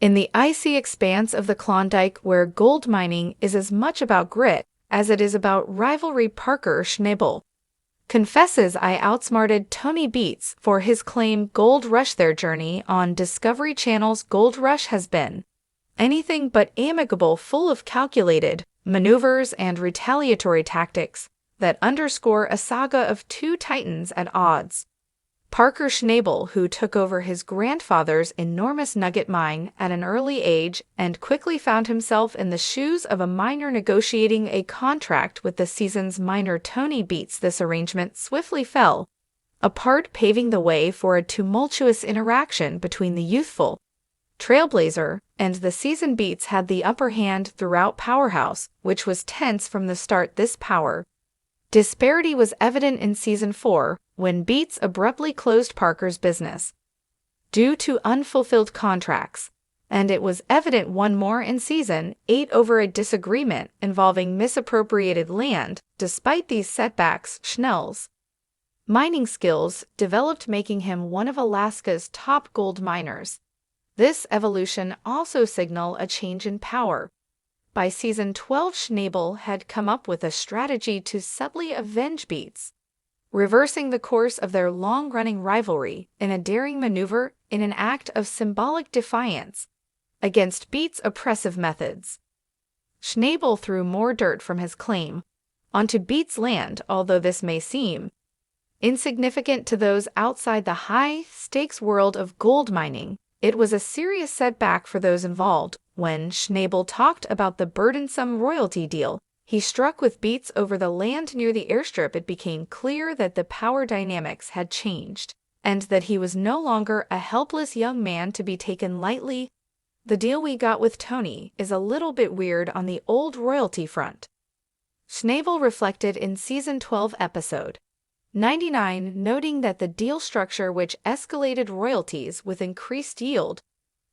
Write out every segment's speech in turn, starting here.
In the icy expanse of the Klondike where gold mining is as much about grit as it is about rivalry, Parker Schnabel confesses I outsmarted Tony Beets for his claim Gold Rush. Their journey on Discovery Channel's Gold Rush has been anything but amicable, full of calculated maneuvers and retaliatory tactics that underscore a saga of two titans at odds. Parker Schnabel, who took over his grandfather's enormous nugget mine at an early age and quickly found himself in the shoes of a miner negotiating a contract with the season's miner Tony Beets. This arrangement swiftly fell apart, paving the way for a tumultuous interaction between the youthful trailblazer and the seasoned. Beets had the upper hand throughout Powerhouse, which was tense from the start. This power disparity was evident in Season 4, when Beets abruptly closed Parker's business due to unfulfilled contracts, and it was evident one more in Season 8 over a disagreement involving misappropriated land. Despite these setbacks, Schnell's mining skills developed, making him one of Alaska's top gold miners. This evolution also signaled a change in power. By Season 12, Schnabel had come up with a strategy to subtly avenge Beets, reversing the course of their long-running rivalry in a daring maneuver in an act of symbolic defiance against Beets' oppressive methods. Schnabel threw more dirt from his claim onto Beets' land. Although this may seem insignificant to those outside the high-stakes world of gold mining, it was a serious setback for those involved. When Schnabel talked about the burdensome royalty deal he struck with Beets over the land near the airstrip, it became clear that the power dynamics had changed, and that he was no longer a helpless young man to be taken lightly. The deal we got with Tony is a little bit weird on the old royalty front, Schnabel reflected in Season 12, Episode 99, noting that the deal structure, which escalated royalties with increased yield,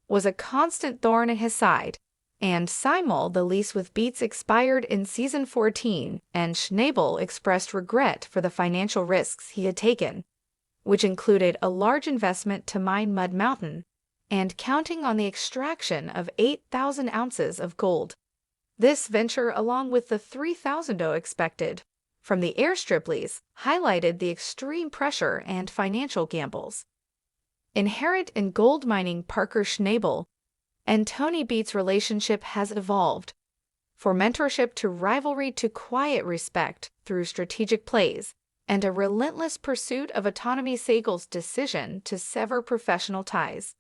was a constant thorn in his side. And the lease with Beets expired in Season 14, and Schnabel expressed regret for the financial risks he had taken, which included a large investment to mine Mud Mountain and counting on the extraction of 8,000 ounces of gold. This venture, along with the 3,000 expected from the airstrip lease, highlighted the extreme pressure and financial gambles inherent in gold mining. Parker Schnabel and Tony Beets' relationship has evolved from mentorship to rivalry to quiet respect through strategic plays and a relentless pursuit of autonomy. Sagel's decision to sever professional ties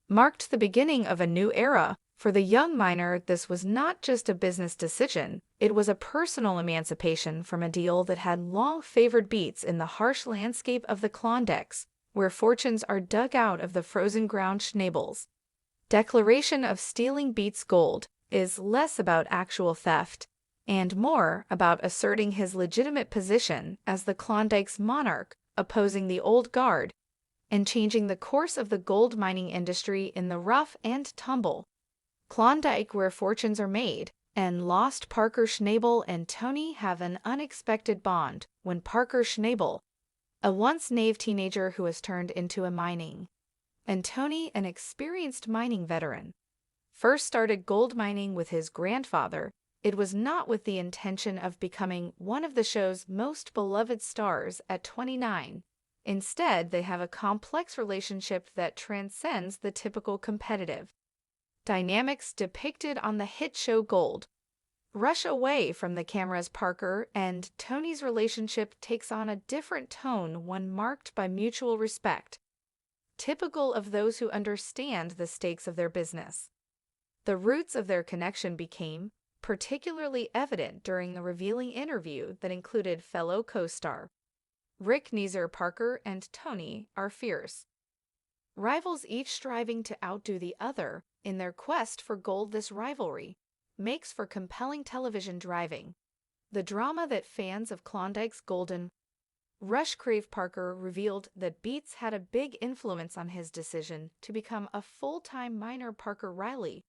marked the beginning of a new era for the young miner. This was not just a business decision, it was a personal emancipation from a deal that had long favored Beets in the harsh landscape of the Klondikes, where fortunes are dug out of the frozen ground. Schnabel's declaration of stealing Beets' gold is less about actual theft and more about asserting his legitimate position as the Klondike's monarch, opposing the old guard, and changing the course of the gold mining industry in the rough and tumble Klondike where fortunes are made and lost. Parker Schnabel and Tony have an unexpected bond when Parker Schnabel, a once naive teenager who has turned into a mining, and Tony, an experienced mining veteran, first started gold mining with his grandfather. It was not with the intention of becoming one of the show's most beloved stars at 29. Instead, they have a complex relationship that transcends the typical competitive dynamics depicted on the hit show Gold Rush. Away from the cameras, Parker and Tony's relationship takes on a different tone, one marked by mutual respect, typical of those who understand the stakes of their business. The roots of their connection became particularly evident during the revealing interview that included fellow co-star Rick Neeser. Parker and Tony are fierce rivals, each striving to outdo the other in their quest for gold. This rivalry makes for compelling television, driving the drama that fans of Klondike's golden rush crave. Parker revealed that Beets had a big influence on his decision to become a full-time miner. Parker Riley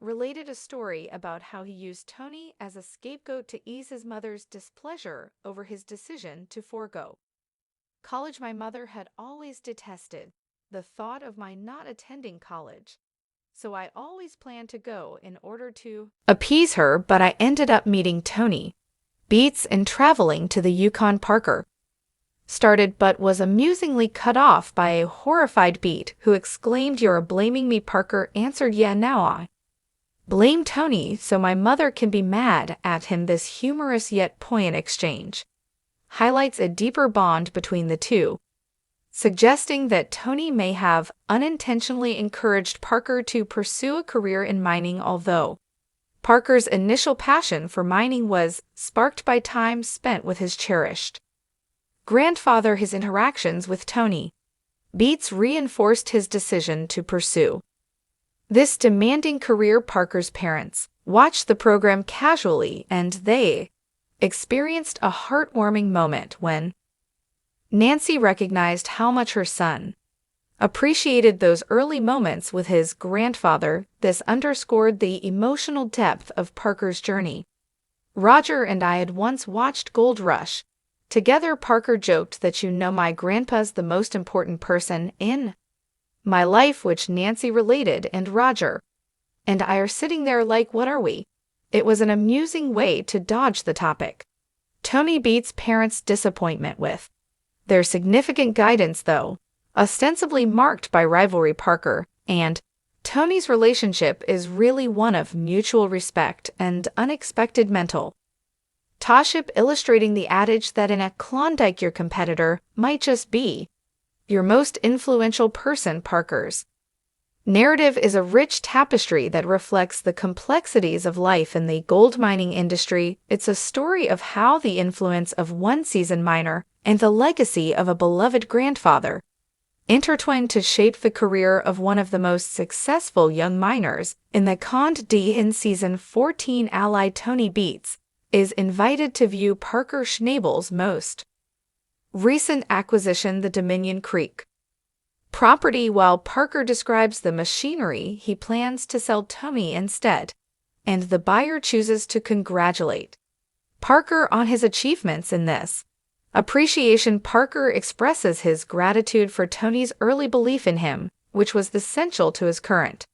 related a story about how he used Tony as a scapegoat to ease his mother's displeasure over his decision to forego college. My mother had always detested the thought of my not attending college. so I always planned to go in order to appease her, but I ended up meeting Tony Beets and traveling to the Yukon. Parker started but was amusingly cut off by a horrified Beet who exclaimed, "You're blaming me." Parker answered, "Yeah, now I blame Tony so my mother can be mad at him." This humorous yet poignant exchange highlights a deeper bond between the two, suggesting that Tony may have unintentionally encouraged Parker to pursue a career in mining. Although Parker's initial passion for mining was sparked by time spent with his cherished grandfather, his interactions with Tony Beets reinforced his decision to pursue this demanding career. Parker's parents watched the program casually, and they experienced a heartwarming moment when Nancy recognized how much her son appreciated those early moments with his grandfather. This underscored the emotional depth of Parker's journey. "Roger and I had once watched Gold Rush together." Parker joked that, "My grandpa's the most important person in my life," which Nancy related, and Roger and I are sitting there like, "What are we?" It was an amusing way to dodge the topic. Tony Beets' parents' disappointment with their significant guidance, though ostensibly marked by rivalry. Parker and Tony's relationship is really one of mutual respect and unexpected mentorship, illustrating the adage that in a Klondike your competitor might just be your most influential person. Parker's narrative is a rich tapestry that reflects the complexities of life in the gold mining industry. It's a story of how the influence of one seasoned miner and the legacy of a beloved grandfather intertwined to shape the career of one of the most successful young miners in the Conde D. In Season 14, ally Tony Beets is invited to view Parker Schnabel's most recent acquisition, the Dominion Creek property, while Parker describes the machinery he plans to sell Tony instead, and the buyer chooses to congratulate Parker on his achievements in this appreciation. Parker expresses his gratitude for Tony's early belief in him, which was essential to his current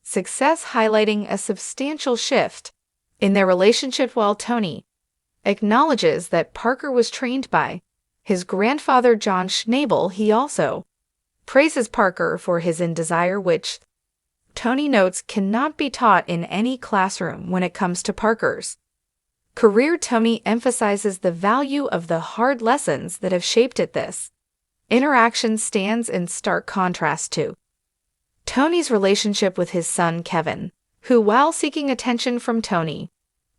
success, highlighting a substantial shift in their relationship. While Tony acknowledges that Parker was trained by his grandfather John Schnabel, he also praises Parker for his desire, which Tony notes cannot be taught in any classroom. When it comes to Parker's career, Tony emphasizes the value of the hard lessons that have shaped it. This interaction stands in stark contrast to Tony's relationship with his son Kevin, who, while seeking attention from Tony,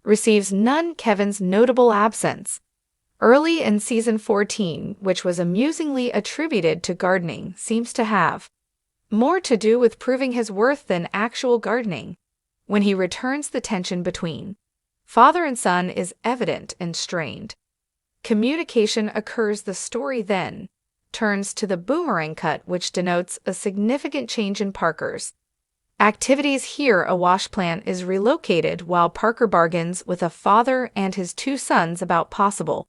receives none. Kevin's notable absence early in Season 14, which was amusingly attributed to gardening, seems to have more to do with proving his worth than actual gardening. When he returns, the tension between father and son is evident and strained communication occurs. The story then turns to the boomerang cut, which denotes a significant change in Parker's activities. Here, a wash plant is relocated while Parker bargains with a father and his two sons about possible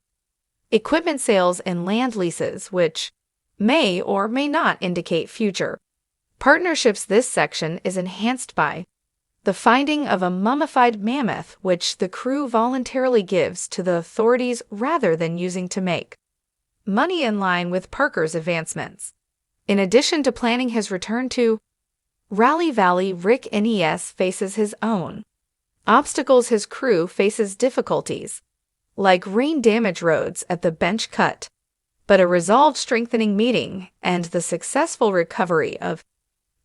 equipment sales and land leases, which may or may not indicate future partnerships. This section is enhanced by the finding of a mummified mammoth, which the crew voluntarily gives to the authorities rather than using to make money, in line with Parker's advancements. In addition to planning his return to Rally Valley, Rick Nes faces his own obstacles. His crew faces difficulties like rain-damaged roads at the bench cut, but a resolved strengthening meeting and the successful recovery of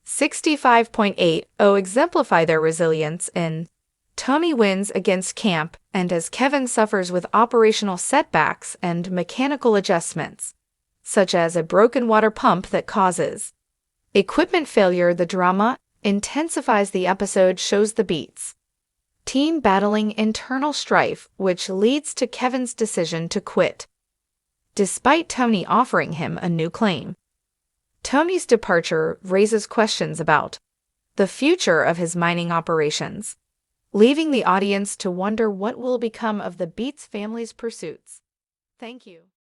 65.80 exemplify their resilience. In Tony wins against camp, and as Kevin suffers with operational setbacks and mechanical adjustments, such as a broken water pump that causes equipment failure, the drama intensifies. The episode shows the Beets team battling internal strife, which leads to Kevin's decision to quit, despite Tony offering him a new claim. Tony's departure raises questions about the future of his mining operations, leaving the audience to wonder what will become of the Beets family's pursuits. Thank you.